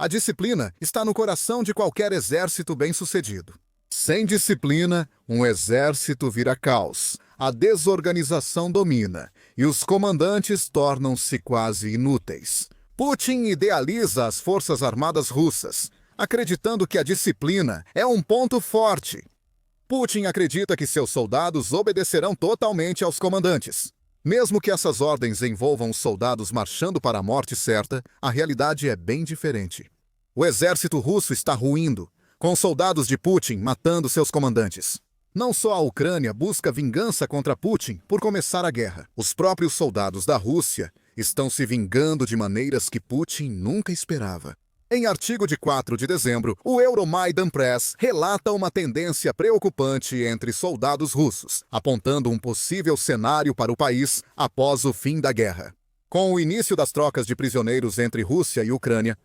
A disciplina está no coração de qualquer exército bem-sucedido. Sem disciplina, um exército vira caos. A desorganização domina e os comandantes tornam-se quase inúteis. Putin idealiza as forças armadas russas, acreditando que a disciplina é um ponto forte. Putin acredita que seus soldados obedecerão totalmente aos comandantes. Mesmo que essas ordens envolvam os soldados marchando para a morte certa, a realidade é bem diferente. O exército russo está ruindo, com os soldados de Putin matando seus comandantes. Não só a Ucrânia busca vingança contra Putin por começar a guerra. Os próprios soldados da Rússia estão se vingando de maneiras que Putin nunca esperava. Em artigo de 4 de dezembro, o Euromaidan Press relata uma tendência preocupante entre soldados russos, apontando um possível cenário para o país após o fim da guerra. Com o início das trocas de prisioneiros entre Rússia e Ucrânia,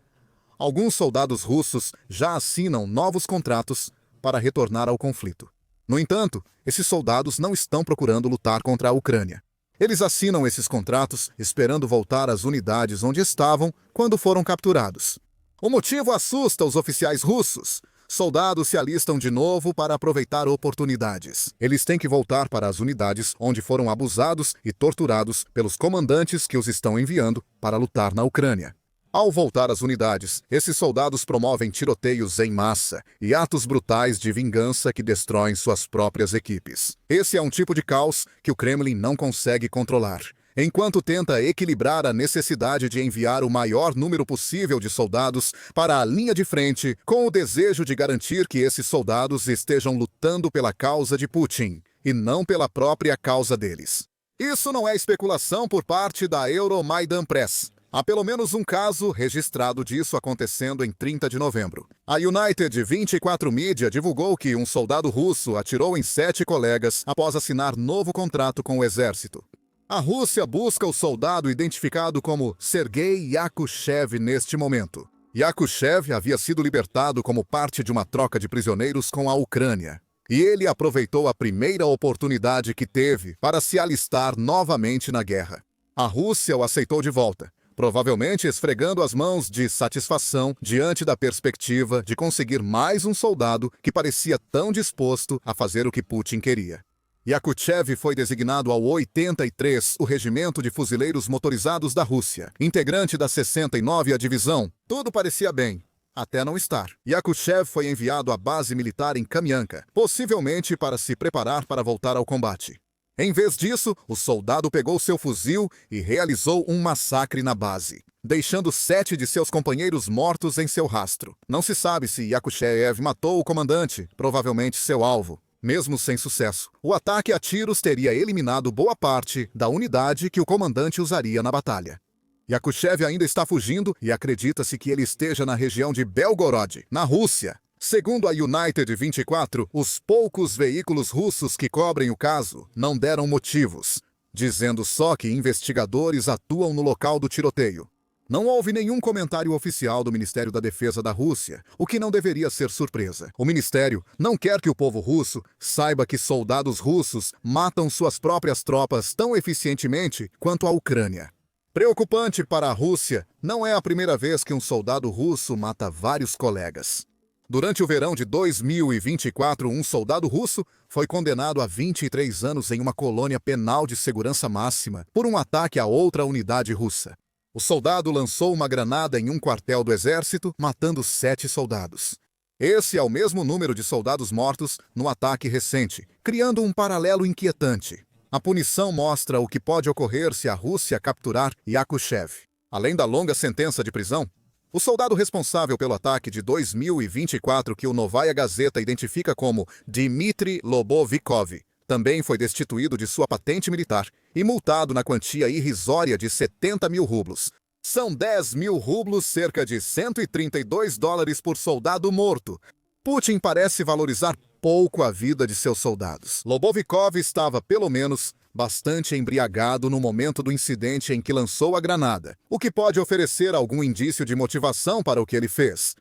alguns soldados russos já assinam novos contratos para retornar ao conflito. No entanto, esses soldados não estão procurando lutar contra a Ucrânia. Eles assinam esses contratos esperando voltar às unidades onde estavam quando foram capturados. O motivo assusta os oficiais russos. Soldados se alistam de novo para aproveitar oportunidades. Eles têm que voltar para as unidades onde foram abusados e torturados pelos comandantes que os estão enviando para lutar na Ucrânia. Ao voltar às unidades, esses soldados promovem tiroteios em massa e atos brutais de vingança que destroem suas próprias equipes. Esse é um tipo de caos que o Kremlin não consegue controlar. Enquanto tenta equilibrar a necessidade de enviar o maior número possível de soldados para a linha de frente, com o desejo de garantir que esses soldados estejam lutando pela causa de Putin, e não pela própria causa deles. Isso não é especulação por parte da Euromaidan Press. Há pelo menos um caso registrado disso acontecendo em 30 de novembro. A United 24 Media divulgou que um soldado russo atirou em 7 colegas após assinar novo contrato com o exército. A Rússia busca o soldado identificado como Sergei Yakushev neste momento. Yakushev havia sido libertado como parte de uma troca de prisioneiros com a Ucrânia. E ele aproveitou a primeira oportunidade que teve para se alistar novamente na guerra. A Rússia o aceitou de volta, provavelmente esfregando as mãos de satisfação diante da perspectiva de conseguir mais um soldado que parecia tão disposto a fazer o que Putin queria. Yakushev foi designado ao 83, o Regimento de Fuzileiros Motorizados da Rússia, integrante da 69ª Divisão. Tudo parecia bem, até não estar. Yakushev foi enviado à base militar em Kamianka, possivelmente para se preparar para voltar ao combate. Em vez disso, o soldado pegou seu fuzil e realizou um massacre na base, deixando 7 de seus companheiros mortos em seu rastro. Não se sabe se Yakushev matou o comandante, provavelmente seu alvo. Mesmo sem sucesso, o ataque a tiros teria eliminado boa parte da unidade que o comandante usaria na batalha. Yakushev ainda está fugindo e acredita-se que ele esteja na região de Belgorod, na Rússia. Segundo a United 24, os poucos veículos russos que cobrem o caso não deram motivos, dizendo só que investigadores atuam no local do tiroteio. Não houve nenhum comentário oficial do Ministério da Defesa da Rússia, o que não deveria ser surpresa. O ministério não quer que o povo russo saiba que soldados russos matam suas próprias tropas tão eficientemente quanto a Ucrânia. Preocupante para a Rússia, não é a primeira vez que um soldado russo mata vários colegas. Durante o verão de 2024, um soldado russo foi condenado a 23 anos em uma colônia penal de segurança máxima por um ataque a outra unidade russa. O soldado lançou uma granada em um quartel do exército, matando 7 soldados. Esse é o mesmo número de soldados mortos no ataque recente, criando um paralelo inquietante. A punição mostra o que pode ocorrer se a Rússia capturar Yakushev. Além da longa sentença de prisão, o soldado responsável pelo ataque de 2024, que o Novaya Gazeta identifica como Dmitry Lobovikov, também foi destituído de sua patente militar e multado na quantia irrisória de 70 mil rublos. São 10 mil rublos, cerca de $132 por soldado morto. Putin parece valorizar pouco a vida de seus soldados. Lobovikov estava, pelo menos, bastante embriagado no momento do incidente em que lançou a granada, o que pode oferecer algum indício de motivação para o que ele fez.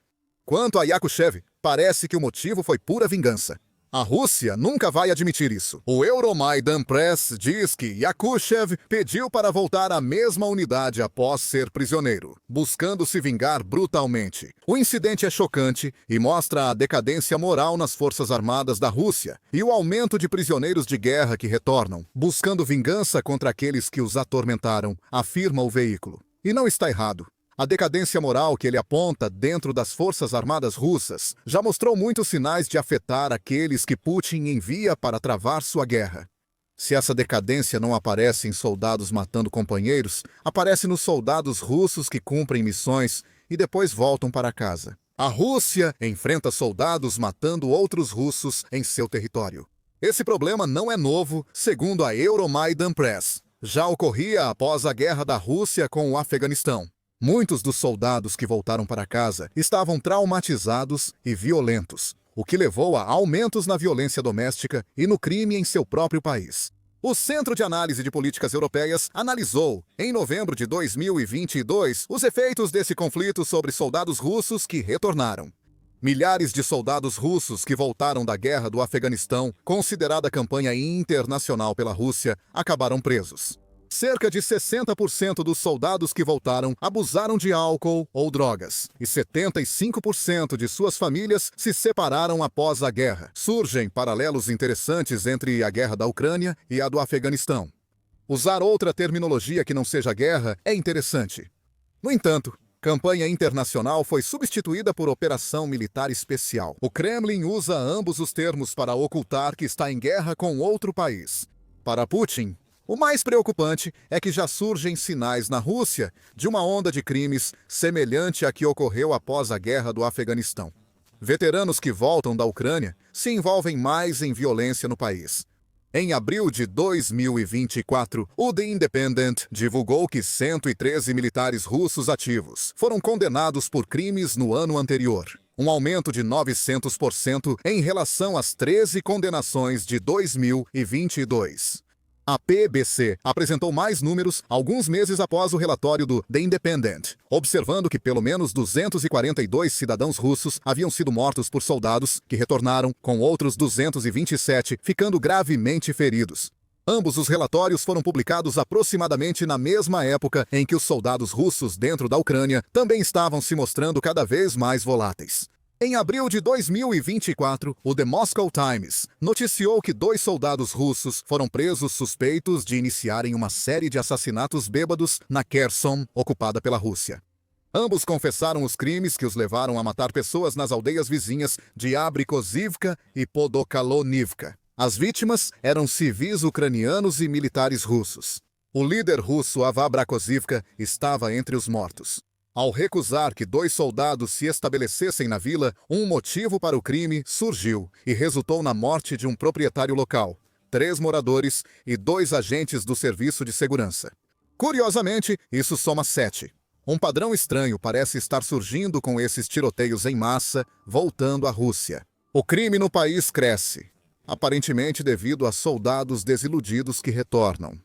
Quanto a Yakushev, parece que o motivo foi pura vingança. A Rússia nunca vai admitir isso. O Euromaidan Press diz que Yakushev pediu para voltar à mesma unidade após ser prisioneiro, buscando se vingar brutalmente. O incidente é chocante e mostra a decadência moral nas forças armadas da Rússia e o aumento de prisioneiros de guerra que retornam, buscando vingança contra aqueles que os atormentaram, afirma o veículo. E não está errado. A decadência moral que ele aponta dentro das forças armadas russas já mostrou muitos sinais de afetar aqueles que Putin envia para travar sua guerra. Se essa decadência não aparece em soldados matando companheiros, aparece nos soldados russos que cumprem missões e depois voltam para casa. A Rússia enfrenta soldados matando outros russos em seu território. Esse problema não é novo, segundo a Euromaidan Press. Já ocorria após a guerra da Rússia com o Afeganistão. Muitos dos soldados que voltaram para casa estavam traumatizados e violentos, o que levou a aumentos na violência doméstica e no crime em seu próprio país. O Centro de Análise de Políticas Europeias analisou, em novembro de 2022, os efeitos desse conflito sobre soldados russos que retornaram. Milhares de soldados russos que voltaram da guerra do Afeganistão, considerada campanha internacional pela Rússia, acabaram presos. Cerca de 60% dos soldados que voltaram abusaram de álcool ou drogas, e 75% de suas famílias se separaram após a guerra. Surgem paralelos interessantes entre a guerra da Ucrânia e a do Afeganistão. Usar outra terminologia que não seja guerra é interessante. No entanto, campanha internacional foi substituída por operação militar especial. O Kremlin usa ambos os termos para ocultar que está em guerra com outro país. Para Putin, o mais preocupante é que já surgem sinais na Rússia de uma onda de crimes semelhante à que ocorreu após a guerra do Afeganistão. Veteranos que voltam da Ucrânia se envolvem mais em violência no país. Em abril de 2024, o The Independent divulgou que 113 militares russos ativos foram condenados por crimes no ano anterior, um aumento de 900% em relação às 13 condenações de 2022. A PBC apresentou mais números alguns meses após o relatório do The Independent, observando que pelo menos 242 cidadãos russos haviam sido mortos por soldados que retornaram, com outros 227 ficando gravemente feridos. Ambos os relatórios foram publicados aproximadamente na mesma época em que os soldados russos dentro da Ucrânia também estavam se mostrando cada vez mais voláteis. Em abril de 2024, o The Moscow Times noticiou que 2 soldados russos foram presos suspeitos de iniciarem uma série de assassinatos bêbados na Kherson, ocupada pela Rússia. Ambos confessaram os crimes que os levaram a matar pessoas nas aldeias vizinhas de Abrikozivka e Podokalonivka. As vítimas eram civis ucranianos e militares russos. O líder russo Ava Brakozivka estava entre os mortos. Ao recusar que 2 soldados se estabelecessem na vila, um motivo para o crime surgiu e resultou na morte de um proprietário local, 3 moradores e 2 agentes do serviço de segurança. Curiosamente, isso soma 7. Um padrão estranho parece estar surgindo com esses tiroteios em massa, voltando à Rússia. O crime no país cresce, aparentemente devido a soldados desiludidos que retornam.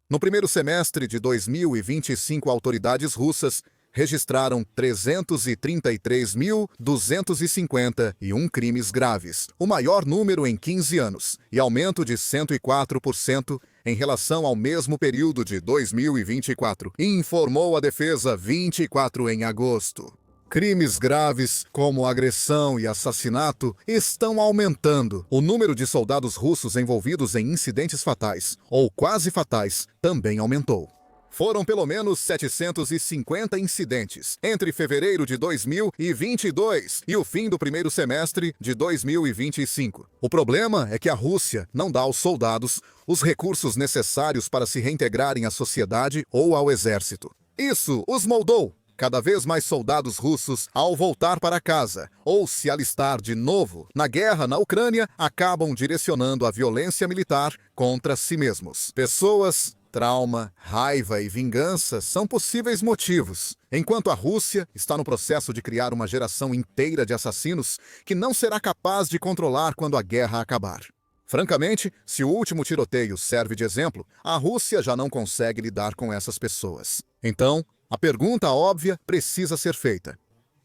No primeiro semestre de 2025, autoridades russas registraram 333.251 crimes graves, o maior número em 15 anos, e aumento de 104% em relação ao mesmo período de 2024, informou a Defesa 24 em agosto. Crimes graves, como agressão e assassinato, estão aumentando. O número de soldados russos envolvidos em incidentes fatais, ou quase fatais, também aumentou. Foram pelo menos 750 incidentes entre fevereiro de 2022 e o fim do primeiro semestre de 2025. O problema é que a Rússia não dá aos soldados os recursos necessários para se reintegrarem à sociedade ou ao exército. Isso os moldou. Cada vez mais soldados russos, ao voltar para casa ou se alistar de novo na guerra na Ucrânia, acabam direcionando a violência militar contra si mesmos. Pessoas, trauma, raiva e vingança são possíveis motivos, enquanto a Rússia está no processo de criar uma geração inteira de assassinos que não será capaz de controlar quando a guerra acabar. Francamente, se o último tiroteio serve de exemplo, a Rússia já não consegue lidar com essas pessoas. Então, a pergunta óbvia precisa ser feita.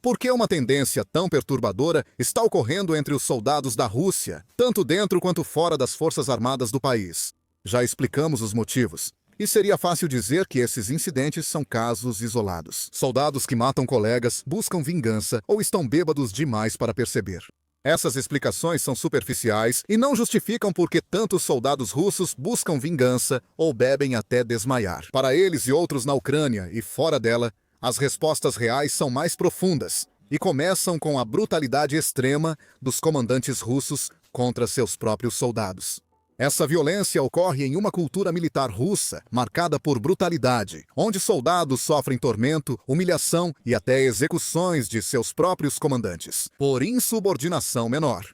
Por que uma tendência tão perturbadora está ocorrendo entre os soldados da Rússia, tanto dentro quanto fora das forças armadas do país? Já explicamos os motivos. E seria fácil dizer que esses incidentes são casos isolados. Soldados que matam colegas, buscam vingança ou estão bêbados demais para perceber. Essas explicações são superficiais e não justificam por que tantos soldados russos buscam vingança ou bebem até desmaiar. Para eles e outros na Ucrânia e fora dela, as respostas reais são mais profundas e começam com a brutalidade extrema dos comandantes russos contra seus próprios soldados. Essa violência ocorre em uma cultura militar russa marcada por brutalidade, onde soldados sofrem tormento, humilhação e até execuções de seus próprios comandantes, por insubordinação menor.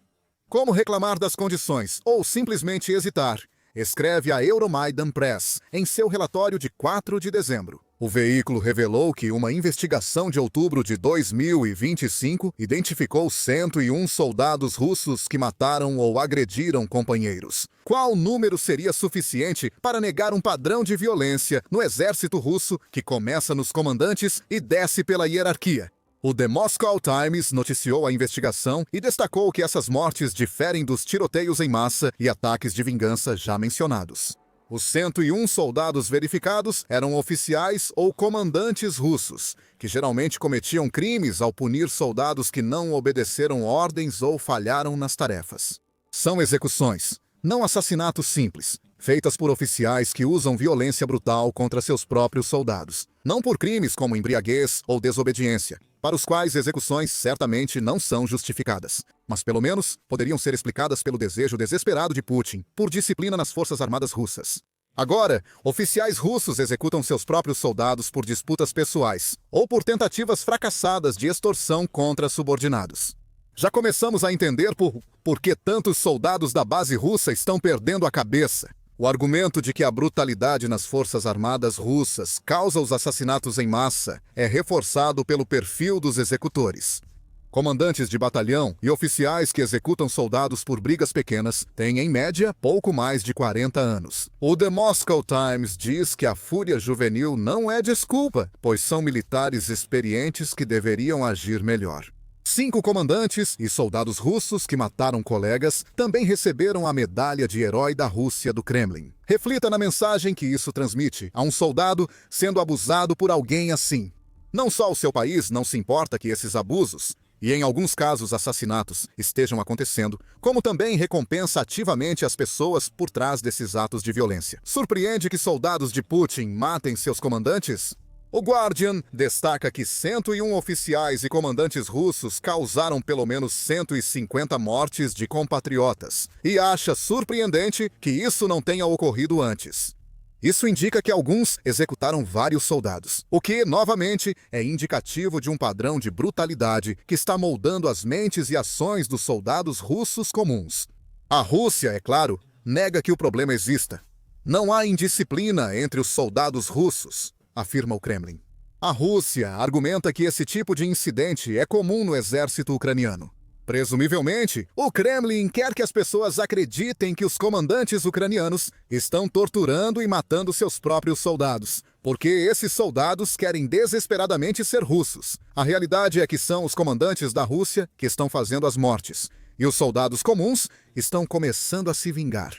Como reclamar das condições ou simplesmente hesitar? Escreve a Euromaidan Press em seu relatório de 4 de dezembro. O veículo revelou que uma investigação de outubro de 2025 identificou 101 soldados russos que mataram ou agrediram companheiros. Qual número seria suficiente para negar um padrão de violência no exército russo que começa nos comandantes e desce pela hierarquia? O The Moscow Times noticiou a investigação e destacou que essas mortes diferem dos tiroteios em massa e ataques de vingança já mencionados. Os 101 soldados verificados eram oficiais ou comandantes russos, que geralmente cometiam crimes ao punir soldados que não obedeceram ordens ou falharam nas tarefas. São execuções, não assassinatos simples, feitas por oficiais que usam violência brutal contra seus próprios soldados, não por crimes como embriaguez ou desobediência, para os quais execuções certamente não são justificadas, mas pelo menos poderiam ser explicadas pelo desejo desesperado de Putin por disciplina nas forças armadas russas. Agora, oficiais russos executam seus próprios soldados por disputas pessoais ou por tentativas fracassadas de extorsão contra subordinados. Já começamos a entender por que tantos soldados da base russa estão perdendo a cabeça. O argumento de que a brutalidade nas forças armadas russas causa os assassinatos em massa é reforçado pelo perfil dos executores. Comandantes de batalhão e oficiais que executam soldados por brigas pequenas têm, em média, pouco mais de 40 anos. O The Moscow Times diz que a fúria juvenil não é desculpa, pois são militares experientes que deveriam agir melhor. 5 comandantes e soldados russos que mataram colegas também receberam a medalha de herói da Rússia do Kremlin. Reflita na mensagem que isso transmite a um soldado sendo abusado por alguém assim. Não só o seu país não se importa que esses abusos, e em alguns casos assassinatos, estejam acontecendo, como também recompensa ativamente as pessoas por trás desses atos de violência. Surpreende que soldados de Putin matem seus comandantes? O Guardian destaca que 101 oficiais e comandantes russos causaram pelo menos 150 mortes de compatriotas e acha surpreendente que isso não tenha ocorrido antes. Isso indica que alguns executaram vários soldados, o que, novamente, é indicativo de um padrão de brutalidade que está moldando as mentes e ações dos soldados russos comuns. A Rússia, é claro, nega que o problema exista. Não há indisciplina entre os soldados russos, afirma o Kremlin. A Rússia argumenta que esse tipo de incidente é comum no exército ucraniano. Presumivelmente, o Kremlin quer que as pessoas acreditem que os comandantes ucranianos estão torturando e matando seus próprios soldados, porque esses soldados querem desesperadamente ser russos. A realidade é que são os comandantes da Rússia que estão fazendo as mortes, e os soldados comuns estão começando a se vingar.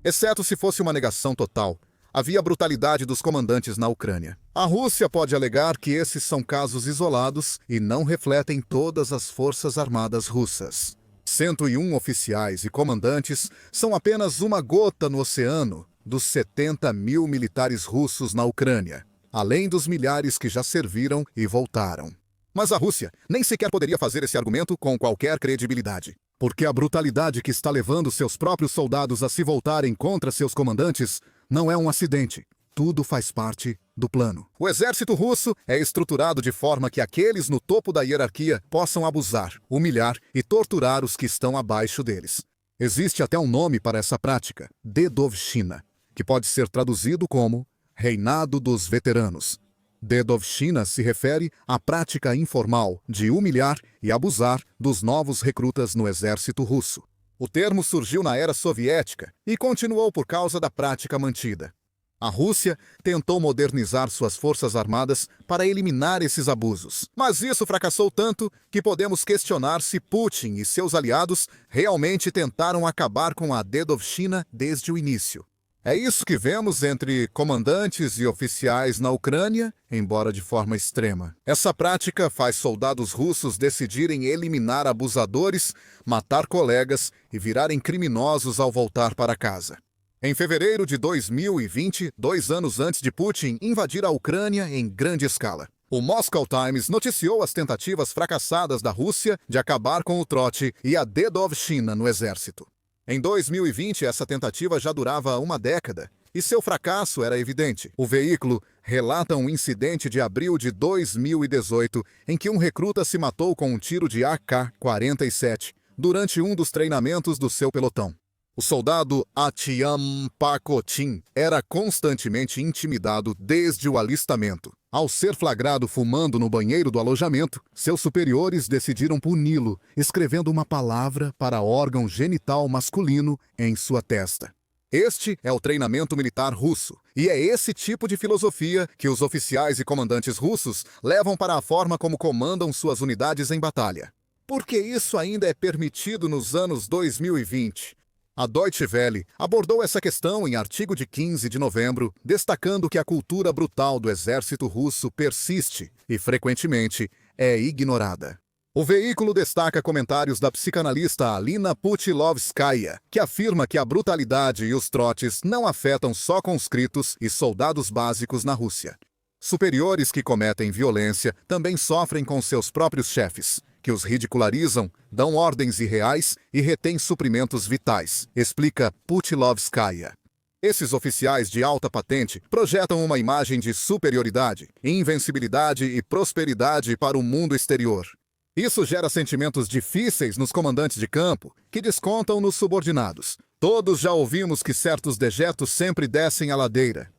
Exceto se fosse uma negação total. Havia a brutalidade dos comandantes na Ucrânia. A Rússia pode alegar que esses são casos isolados e não refletem todas as forças armadas russas. 101 oficiais e comandantes são apenas uma gota no oceano dos 70 mil militares russos na Ucrânia, além dos milhares que já serviram e voltaram. Mas a Rússia nem sequer poderia fazer esse argumento com qualquer credibilidade, porque a brutalidade que está levando seus próprios soldados a se voltarem contra seus comandantes não é um acidente. Tudo faz parte do plano. O exército russo é estruturado de forma que aqueles no topo da hierarquia possam abusar, humilhar e torturar os que estão abaixo deles. Existe até um nome para essa prática, Dedovshchina, que pode ser traduzido como Reinado dos Veteranos. Dedovshchina se refere à prática informal de humilhar e abusar dos novos recrutas no exército russo. O termo surgiu na era soviética e continuou por causa da prática mantida. A Rússia tentou modernizar suas forças armadas para eliminar esses abusos. Mas isso fracassou tanto que podemos questionar se Putin e seus aliados realmente tentaram acabar com a dedovshchina desde o início. É isso que vemos entre comandantes e oficiais na Ucrânia, embora de forma extrema. Essa prática faz soldados russos decidirem eliminar abusadores, matar colegas e virarem criminosos ao voltar para casa. Em fevereiro de 2020, 2 anos antes de Putin invadir a Ucrânia em grande escala, o Moscow Times noticiou as tentativas fracassadas da Rússia de acabar com o trote e a dedovshchina no exército. Em 2020, essa tentativa já durava uma década, e seu fracasso era evidente. O veículo relata um incidente de abril de 2018, em que um recruta se matou com um tiro de AK-47 durante um dos treinamentos do seu pelotão. O soldado Artyom Pakotin era constantemente intimidado desde o alistamento. Ao ser flagrado fumando no banheiro do alojamento, seus superiores decidiram puni-lo, escrevendo uma palavra para órgão genital masculino em sua testa. Este é o treinamento militar russo, e é esse tipo de filosofia que os oficiais e comandantes russos levam para a forma como comandam suas unidades em batalha. Por que isso ainda é permitido nos anos 2020? A Deutsche Welle abordou essa questão em artigo de 15 de novembro, destacando que a cultura brutal do exército russo persiste e, frequentemente, é ignorada. O veículo destaca comentários da psicanalista Alina Putilovskaya, que afirma que a brutalidade e os trotes não afetam só conscritos e soldados básicos na Rússia. Superiores que cometem violência também sofrem com seus próprios chefes, que os ridicularizam, dão ordens irreais e retêm suprimentos vitais, explica Putilovskaya. Esses oficiais de alta patente projetam uma imagem de superioridade, invencibilidade e prosperidade para o mundo exterior. Isso gera sentimentos difíceis nos comandantes de campo, que descontam nos subordinados. Todos já ouvimos que certos dejetos sempre descem a ladeira.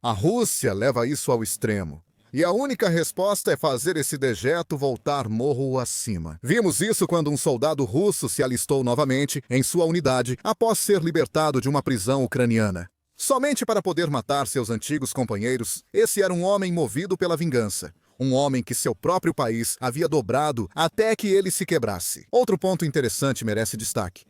A Rússia leva isso ao extremo. E a única resposta é fazer esse dejeto voltar morro acima. Vimos isso quando um soldado russo se alistou novamente em sua unidade após ser libertado de uma prisão ucraniana. Somente para poder matar seus antigos companheiros, esse era um homem movido pela vingança. Um homem que seu próprio país havia dobrado até que ele se quebrasse. Outro ponto interessante merece destaque.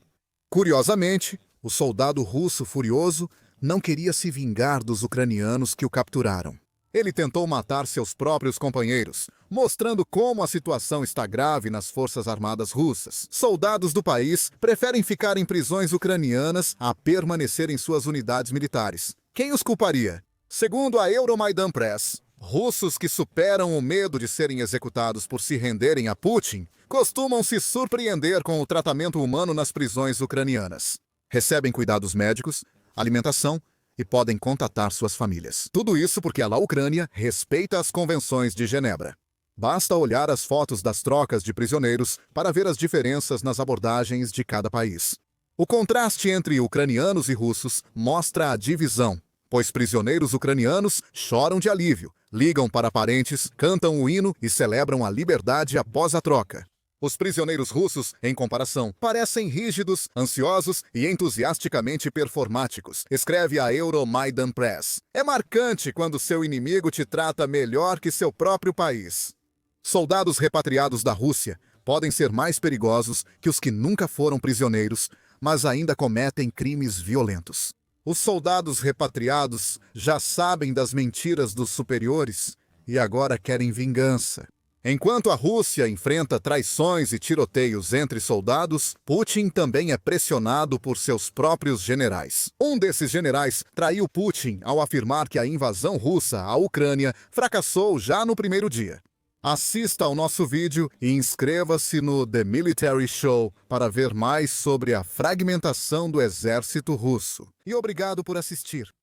Curiosamente, o soldado russo furioso não queria se vingar dos ucranianos que o capturaram. Ele tentou matar seus próprios companheiros, mostrando como a situação está grave nas forças armadas russas. Soldados do país preferem ficar em prisões ucranianas a permanecer em suas unidades militares. Quem os culparia? Segundo a Euromaidan Press, russos que superam o medo de serem executados por se renderem a Putin costumam se surpreender com o tratamento humano nas prisões ucranianas. Recebem cuidados médicos, alimentação e podem contatar suas famílias. Tudo isso porque a Ucrânia respeita as convenções de Genebra. Basta olhar as fotos das trocas de prisioneiros para ver as diferenças nas abordagens de cada país. O contraste entre ucranianos e russos mostra a divisão, pois prisioneiros ucranianos choram de alívio, ligam para parentes, cantam o hino e celebram a liberdade após a troca. Os prisioneiros russos, em comparação, parecem rígidos, ansiosos e entusiasticamente performáticos, escreve a Euromaidan Press. É marcante quando seu inimigo te trata melhor que seu próprio país. Soldados repatriados da Rússia podem ser mais perigosos que os que nunca foram prisioneiros, mas ainda cometem crimes violentos. Os soldados repatriados já sabem das mentiras dos superiores e agora querem vingança. Enquanto a Rússia enfrenta traições e tiroteios entre soldados, Putin também é pressionado por seus próprios generais. Um desses generais traiu Putin ao afirmar que a invasão russa à Ucrânia fracassou já no primeiro dia. Assista ao nosso vídeo e inscreva-se no The Military Show para ver mais sobre a fragmentação do exército russo. E obrigado por assistir.